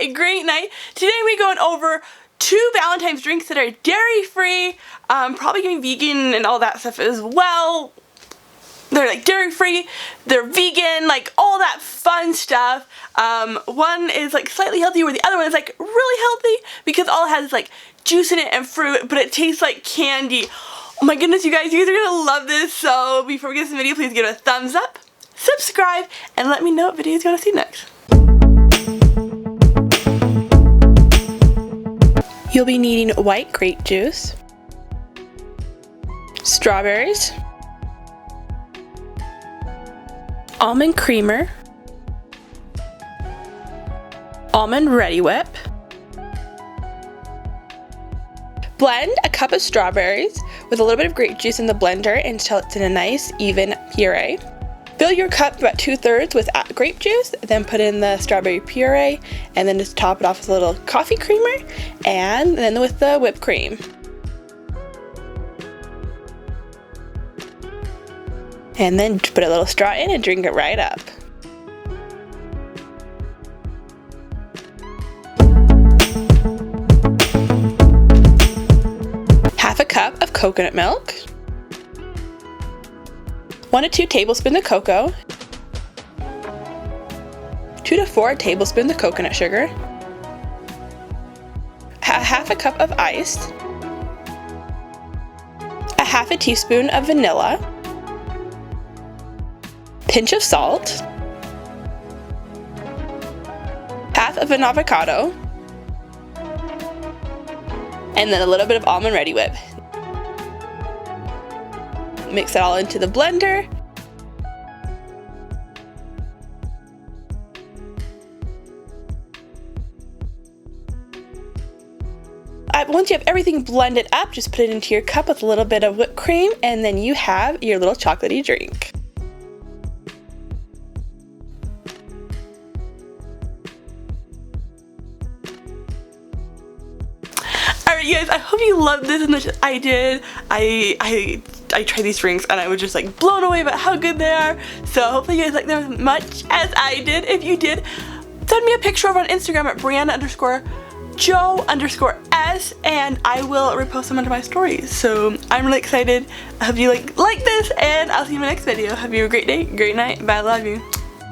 day, great night. Today we're going over 2 Valentine's drinks that are dairy-free, probably going vegan and all that stuff as well. They're like dairy-free, they're vegan, like all that fun stuff. One is like slightly healthy where the other one is like really healthy because all it has is like juice in it and fruit, but it tastes like candy. Oh my goodness, you guys are gonna love this. So before we get this video, please give it a thumbs up, subscribe, and let me know what videos you want to see next. You'll be needing white grape juice, strawberries, almond creamer, almond Ready Whip. Blend a cup of strawberries with a little bit of grape juice in the blender until it's in a nice even puree. Fill your cup about 2/3 with grape juice, then put in the strawberry puree, and then just top it off with a little coffee creamer, and then with the whipped cream. And then put a little straw in and drink it right up. Half a cup of coconut milk, 1 to 2 tablespoons of cocoa, 2 to 4 tablespoons of coconut sugar, half a cup of ice, a half a teaspoon of vanilla, pinch of salt, half of an avocado, and then a little bit of almond Ready Whip. Mix it all into the blender. Once you have everything blended up, just put it into your cup with a little bit of whipped cream, and then you have your little chocolatey drink. Alright you guys, I hope you loved this as much as I did. I tried these drinks and I was just like blown away about how good they are. So hopefully you guys like them as much as I did. If you did, send me a picture over on Instagram at Brianna_Joe_S and I will repost them under my stories. So I'm really excited. I hope you like this, and I'll see you in my next video. Have you a great day, great night. Bye, I love you.